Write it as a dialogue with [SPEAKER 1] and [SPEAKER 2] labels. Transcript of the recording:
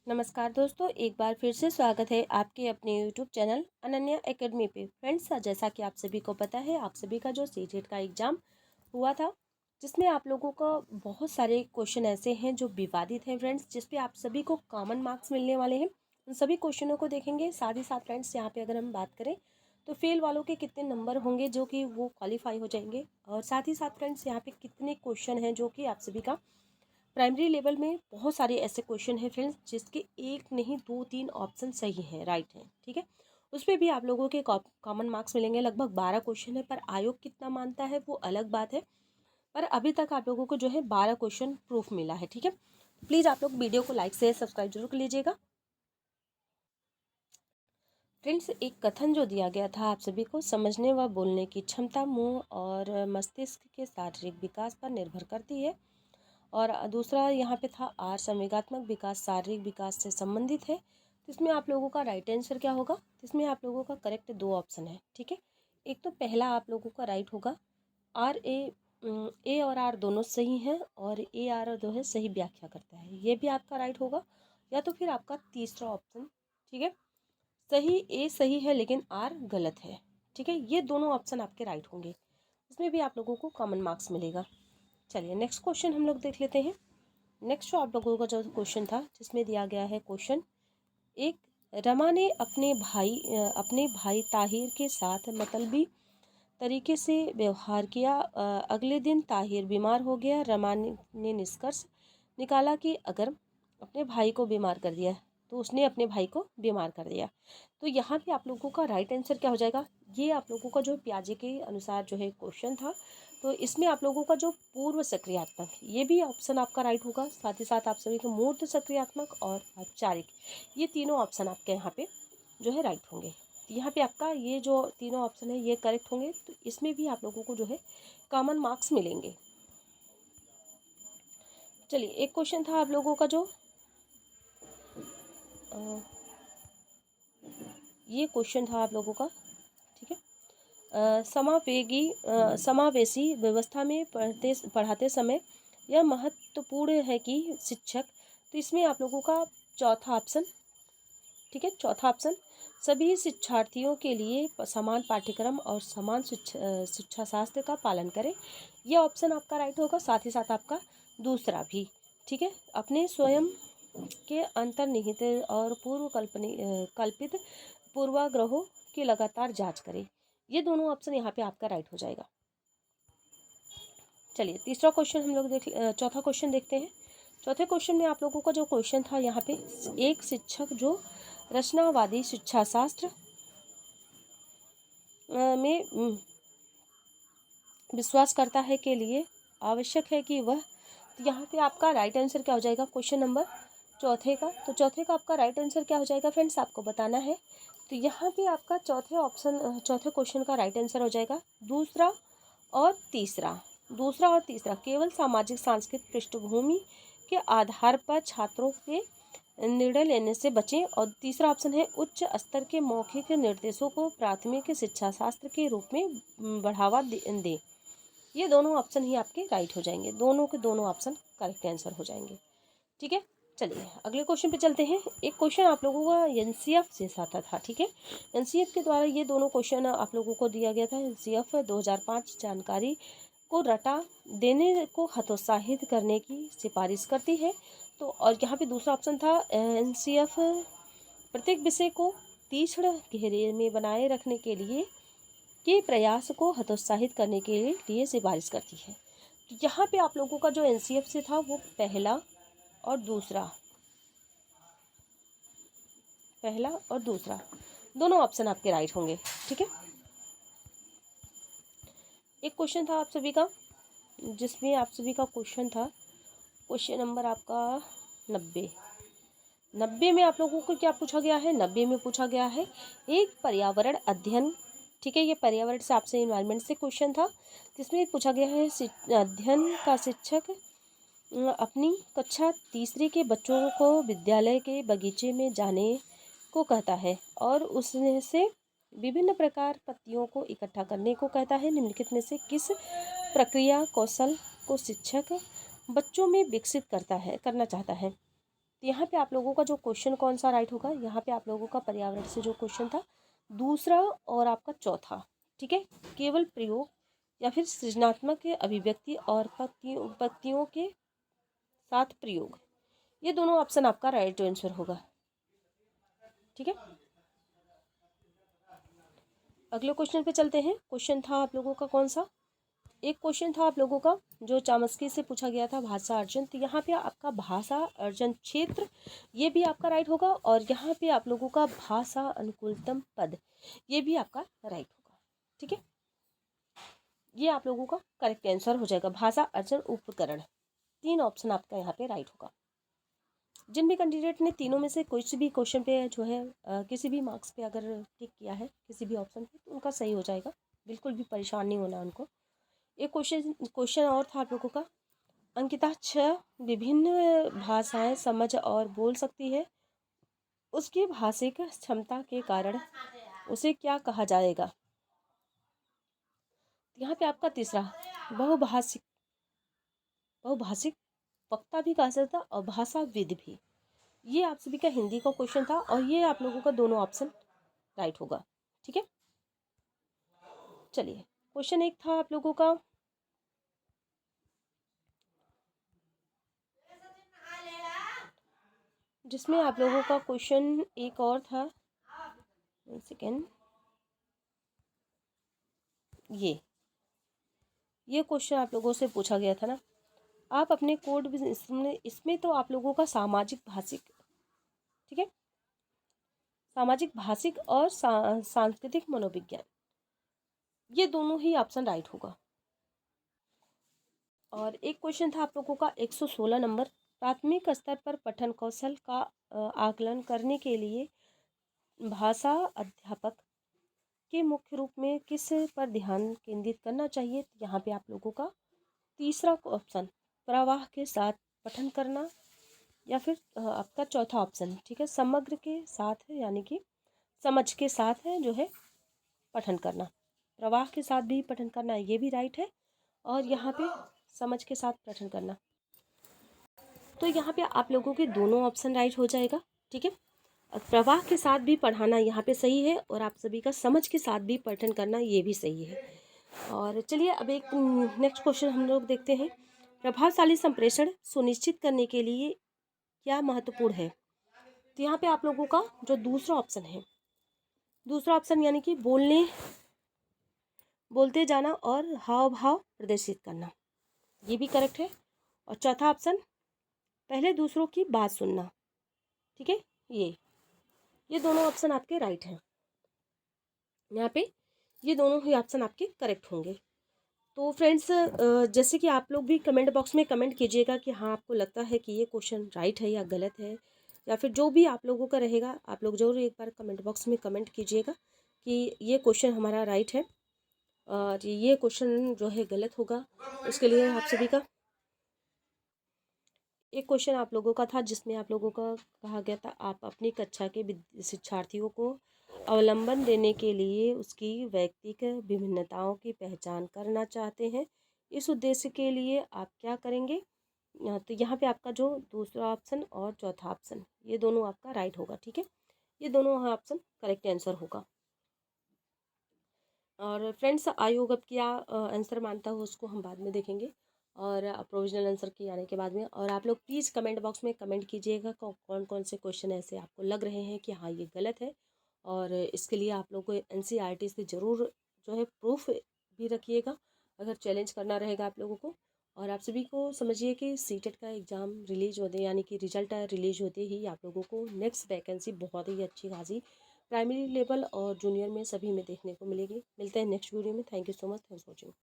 [SPEAKER 1] नमस्कार दोस्तों, एक बार फिर से स्वागत है आपके अपने यूट्यूब चैनल अनन्या एकेडमी पे। फ्रेंड्स, जैसा कि आप सभी को पता है, आप सभी का जो सीटेट का एग्ज़ाम हुआ था, जिसमें आप लोगों का बहुत सारे क्वेश्चन ऐसे हैं जो विवादित हैं फ्रेंड्स, जिस पे आप सभी को कॉमन मार्क्स मिलने वाले हैं। उन सभी क्वेश्चनों को देखेंगे। साथ ही साथ फ्रेंड्स, यहाँ पे अगर हम बात करें तो फेल वालों के कितने नंबर होंगे जो कि वो क्वालिफाई हो जाएंगे, और साथ ही साथ फ्रेंड्स यहाँ पे कितने क्वेश्चन हैं जो कि आप सभी का प्राइमरी लेवल में बहुत सारे ऐसे क्वेश्चन हैं फ्रेंड्स, जिसके एक नहीं दो तीन ऑप्शन सही हैं, राइट हैं। ठीक है, उस पर भी आप लोगों के कॉमन मार्क्स मिलेंगे। लगभग 12 क्वेश्चन है, पर आयोग कितना मानता है वो अलग बात है। पर अभी तक आप लोगों को जो है 12 क्वेश्चन प्रूफ मिला है। ठीक है, प्लीज़ आप लोग वीडियो को लाइक से सब्सक्राइब जरूर कर लीजिएगा। फ्रेंड्स, एक कथन जो दिया गया था आप सभी को, समझने व बोलने की क्षमता मुंह और मस्तिष्क के शारीरिक विकास पर निर्भर करती है। और दूसरा यहाँ पे था आर, संवेगात्मक विकास शारीरिक विकास से संबंधित है। तो इसमें आप लोगों का राइट आंसर क्या होगा? तो इसमें आप लोगों का करेक्ट दो ऑप्शन है। ठीक है, एक तो पहला आप लोगों का राइट होगा, आर ए और आर दोनों सही हैं, और ए आर जो है सही व्याख्या करता है, ये भी आपका राइट होगा। या तो फिर आपका तीसरा ऑप्शन, ठीक है, सही ए सही है लेकिन आर गलत है। ठीक है, ये दोनों ऑप्शन आपके राइट होंगे। इसमें भी आप लोगों को कॉमन मार्क्स मिलेगा। चलिए नेक्स्ट क्वेश्चन हम लोग देख लेते हैं। नेक्स्ट जो आप लोगों का जो क्वेश्चन था, जिसमें दिया गया है क्वेश्चन एक, रमा ने अपने भाई ताहिर के साथ मतलबी तरीके से व्यवहार किया। अगले दिन ताहिर बीमार हो गया। रमा ने निष्कर्ष निकाला कि अगर अपने भाई को बीमार कर दिया तो उसने अपने भाई को बीमार कर दिया। तो यहाँ पे आप लोगों का राइट आंसर क्या हो जाएगा? ये आप लोगों का जो पियाजे के अनुसार जो है क्वेश्चन था, तो इसमें आप लोगों का जो पूर्व सक्रियात्मक, ये भी ऑप्शन आपका राइट होगा। साथ ही साथ आप सभी के मूर्त सक्रियात्मक और औपचारिक, ये तीनों ऑप्शन आपके यहाँ पे जो है राइट होंगे। तो यहाँ पे आपका ये जो तीनों ऑप्शन है ये करेक्ट होंगे। तो इसमें भी आप लोगों को जो है कॉमन मार्क्स मिलेंगे। चलिए, एक क्वेश्चन था आप लोगों का जो ये क्वेश्चन था आप लोगों का, ठीक है, समावेशी व्यवस्था में पढ़ाते समय यह महत्वपूर्ण है कि शिक्षक, तो इसमें आप लोगों का चौथा ऑप्शन, ठीक है, चौथा ऑप्शन, सभी शिक्षार्थियों के लिए समान पाठ्यक्रम और समान शिक्षा शास्त्र का पालन करें, यह ऑप्शन आपका राइट होगा। साथ ही साथ आपका दूसरा भी, ठीक है, अपने स्वयं के अंतर्निहित और कल्पित पूर्वाग्रहों की लगातार जांच करें, ये दोनों ऑप्शन यहाँ पे आपका राइट हो जाएगा। चलिए तीसरा क्वेश्चन हम लोग चौथा क्वेश्चन देखते हैं। चौथे क्वेश्चन में आप लोगों का जो क्वेश्चन था यहाँ पे, एक शिक्षक जो रचनावादी शिक्षा शास्त्र में विश्वास करता है के लिए आवश्यक है कि वह, तो यहाँ पे आपका राइट आंसर क्या हो जाएगा क्वेश्चन नंबर चौथे का? तो चौथे का आपका राइट आंसर क्या हो जाएगा फ्रेंड्स, आपको बताना है। तो यहाँ पे आपका चौथे क्वेश्चन का राइट आंसर हो जाएगा दूसरा और तीसरा। दूसरा और तीसरा केवल सामाजिक सांस्कृतिक पृष्ठभूमि के आधार पर छात्रों के निर्णय लेने से बचें, और तीसरा ऑप्शन है उच्च स्तर के मौखिक निर्देशों को प्राथमिक शिक्षा शास्त्र के रूप में बढ़ावा दें। ये दोनों ऑप्शन ही आपके राइट हो जाएंगे, दोनों के दोनों ऑप्शन करेक्ट आंसर हो जाएंगे। ठीक है, चलिए अगले क्वेश्चन पे चलते हैं। एक क्वेश्चन आप लोगों का एनसीएफ से आता था, ठीक है, एनसीएफ के द्वारा ये दोनों क्वेश्चन आप लोगों को दिया गया था। एनसीएफ 2005 जानकारी को रटा देने को हतोत्साहित करने की सिफारिश करती है। तो और यहाँ पे दूसरा ऑप्शन था, एनसीएफ प्रत्येक विषय को तीक्ष्ण घेरे में बनाए रखने के प्रयास को हतोत्साहित करने के लिए सिफारिश करती है। तो यहाँ पे आप लोगों का जो एनसीएफ से था वो पहला और दूसरा दोनों ऑप्शन आपके राइट होंगे। ठीक है, एक क्वेश्चन था आप सभी का, जिसमें आप सभी का क्वेश्चन था क्वेश्चन नंबर आपका 90 में आप लोगों को क्या पूछा गया है? 90 में पूछा गया है एक पर्यावरण अध्ययन, ठीक है, ये पर्यावरण से आपसे इन्वायरमेंट से क्वेश्चन था, जिसमें पूछा गया है अध्ययन का शिक्षक अपनी कक्षा तीसरी के बच्चों को विद्यालय के बगीचे में जाने को कहता है और उसमें से विभिन्न प्रकार पत्तियों को इकट्ठा करने को कहता है। निम्नलिखित में से किस प्रक्रिया कौशल को शिक्षक बच्चों में विकसित करना चाहता है? तो यहाँ पे आप लोगों का जो क्वेश्चन कौन सा राइट होगा, यहाँ पे आप लोगों का पर्यावरण से जो क्वेश्चन था दूसरा और आपका चौथा, ठीक है। केवल प्रयोग या फिर सृजनात्मक अभिव्यक्ति और पंक्तियों के साथ प्रयोग, ये दोनों ऑप्शन आपका राइट आंसर होगा, ठीक है। अगले क्वेश्चन पे चलते हैं। क्वेश्चन था आप लोगों का कौन सा, एक क्वेश्चन था आप लोगों का जो चामस्की से पूछा गया था, भाषा अर्जन। तो यहाँ पे आपका भाषा अर्जन क्षेत्र, ये भी आपका राइट होगा। और यहाँ पे आप लोगों का भाषा अनुकूलतम पद, ये भी आपका राइट होगा, ठीक है। ये आप लोगों का करेक्ट आंसर हो जाएगा, भाषा अर्जन उपकरण। 3 ऑप्शन आपका यहाँ पे राइट होगा। जिन भी कैंडिडेट ने तीनों में से कुछ भी क्वेश्चन पे जो है किसी भी मार्क्स पे अगर टिक किया है किसी भी ऑप्शन पे, तो उनका सही हो जाएगा, बिल्कुल भी परेशान नहीं होना उनको। एक क्वेश्चन और था आप लोगों का, अंकिता 6 विभिन्न भाषाएं समझ और बोल सकती है, उसकी भाषिक क्षमता के कारण उसे क्या कहा जाएगा। यहाँ पे आपका तीसरा, बहुभाषिक वक्ता भी कहा जाता और भाषाविद भी। ये आप सभी का हिंदी का क्वेश्चन था और ये आप लोगों का दोनों ऑप्शन राइट होगा, ठीक है। चलिए, क्वेश्चन एक था आप लोगों का, जिसमें आप लोगों का क्वेश्चन एक और था, 1 सेकेंड, ये क्वेश्चन आप लोगों से पूछा गया था ना, आप अपने कोड इसमें तो आप लोगों का सामाजिक भाषिक, ठीक है, सामाजिक भाषिक और सांस्कृतिक मनोविज्ञान, ये दोनों ही ऑप्शन राइट होगा। और एक क्वेश्चन था आप लोगों का 116 नंबर, प्राथमिक स्तर पर पठन कौशल का आकलन करने के लिए भाषा अध्यापक के मुख्य रूप में किस पर ध्यान केंद्रित करना चाहिए। यहाँ पे आप लोगों का तीसरा ऑप्शन प्रवाह के साथ पठन करना, या फिर आपका चौथा ऑप्शन, ठीक है, समग्र के साथ है, यानी कि समझ के साथ है जो है पठन करना। प्रवाह के साथ भी पठन करना, ये भी राइट है, और यहाँ पे समझ के साथ पठन करना, तो यहाँ पे आप लोगों के दोनों ऑप्शन राइट हो जाएगा, ठीक है। प्रवाह के साथ भी पढ़ाना यहाँ पे सही है, और आप सभी का समझ के साथ भी पठन करना ये भी सही है। और चलिए अब एक नेक्स्ट क्वेश्चन हम लोग देखते हैं, प्रभावशाली संप्रेषण सुनिश्चित करने के लिए क्या महत्वपूर्ण है। तो यहाँ पे आप लोगों का जो दूसरा ऑप्शन है, दूसरा ऑप्शन यानी कि बोलते जाना और हाव भाव प्रदर्शित करना, ये भी करेक्ट है। और चौथा ऑप्शन पहले दूसरों की बात सुनना, ठीक है, ये दोनों ऑप्शन आपके राइट हैं। यहाँ पे ये दोनों ही ऑप्शन आपके करेक्ट होंगे। तो फ्रेंड्स, जैसे कि आप लोग भी कमेंट बॉक्स में कमेंट कीजिएगा कि हाँ आपको लगता है कि ये क्वेश्चन राइट है या गलत है, या फिर जो भी आप लोगों का रहेगा, आप लोग जरूर एक बार कमेंट बॉक्स में कमेंट कीजिएगा कि ये क्वेश्चन हमारा राइट है और ये क्वेश्चन जो है गलत होगा। उसके लिए आप सभी का एक क्वेश्चन आप लोगों का था, जिसमें आप लोगों का कहा गया था आप अपनी कक्षा के शिक्षार्थियों को अवलंबन देने के लिए उसकी व्यक्तिगत विभिन्नताओं की पहचान करना चाहते हैं, इस उद्देश्य के लिए आप क्या करेंगे। तो यहाँ पे आपका जो दूसरा ऑप्शन और चौथा ऑप्शन, ये दोनों आपका राइट होगा, ठीक है, ये दोनों ऑप्शन करेक्ट आंसर होगा। और फ्रेंड्स, आयोग अब क्या आंसर मानता हो उसको हम बाद में देखेंगे, और प्रोविजनल आंसर के आने के बाद में। और आप लोग प्लीज़ कमेंट बॉक्स में कमेंट कीजिएगा कौन कौन से क्वेश्चन ऐसे आपको लग रहे हैं कि हाँ ये गलत है, और इसके लिए आप लोग को NCERT से ज़रूर जो है प्रूफ भी रखिएगा अगर चैलेंज करना रहेगा आप लोगों को। और आप सभी को समझिए कि सीटेट का एग्ज़ाम रिलीज होते, यानी कि रिजल्ट रिलीज होते ही आप लोगों को नेक्स्ट वैकेंसी बहुत ही अच्छी खासी प्राइमरी लेवल और जूनियर में सभी में देखने को मिलेगी। मिलते हैं नेक्स्ट वीडियो में। Thank you so much, thanks for watching.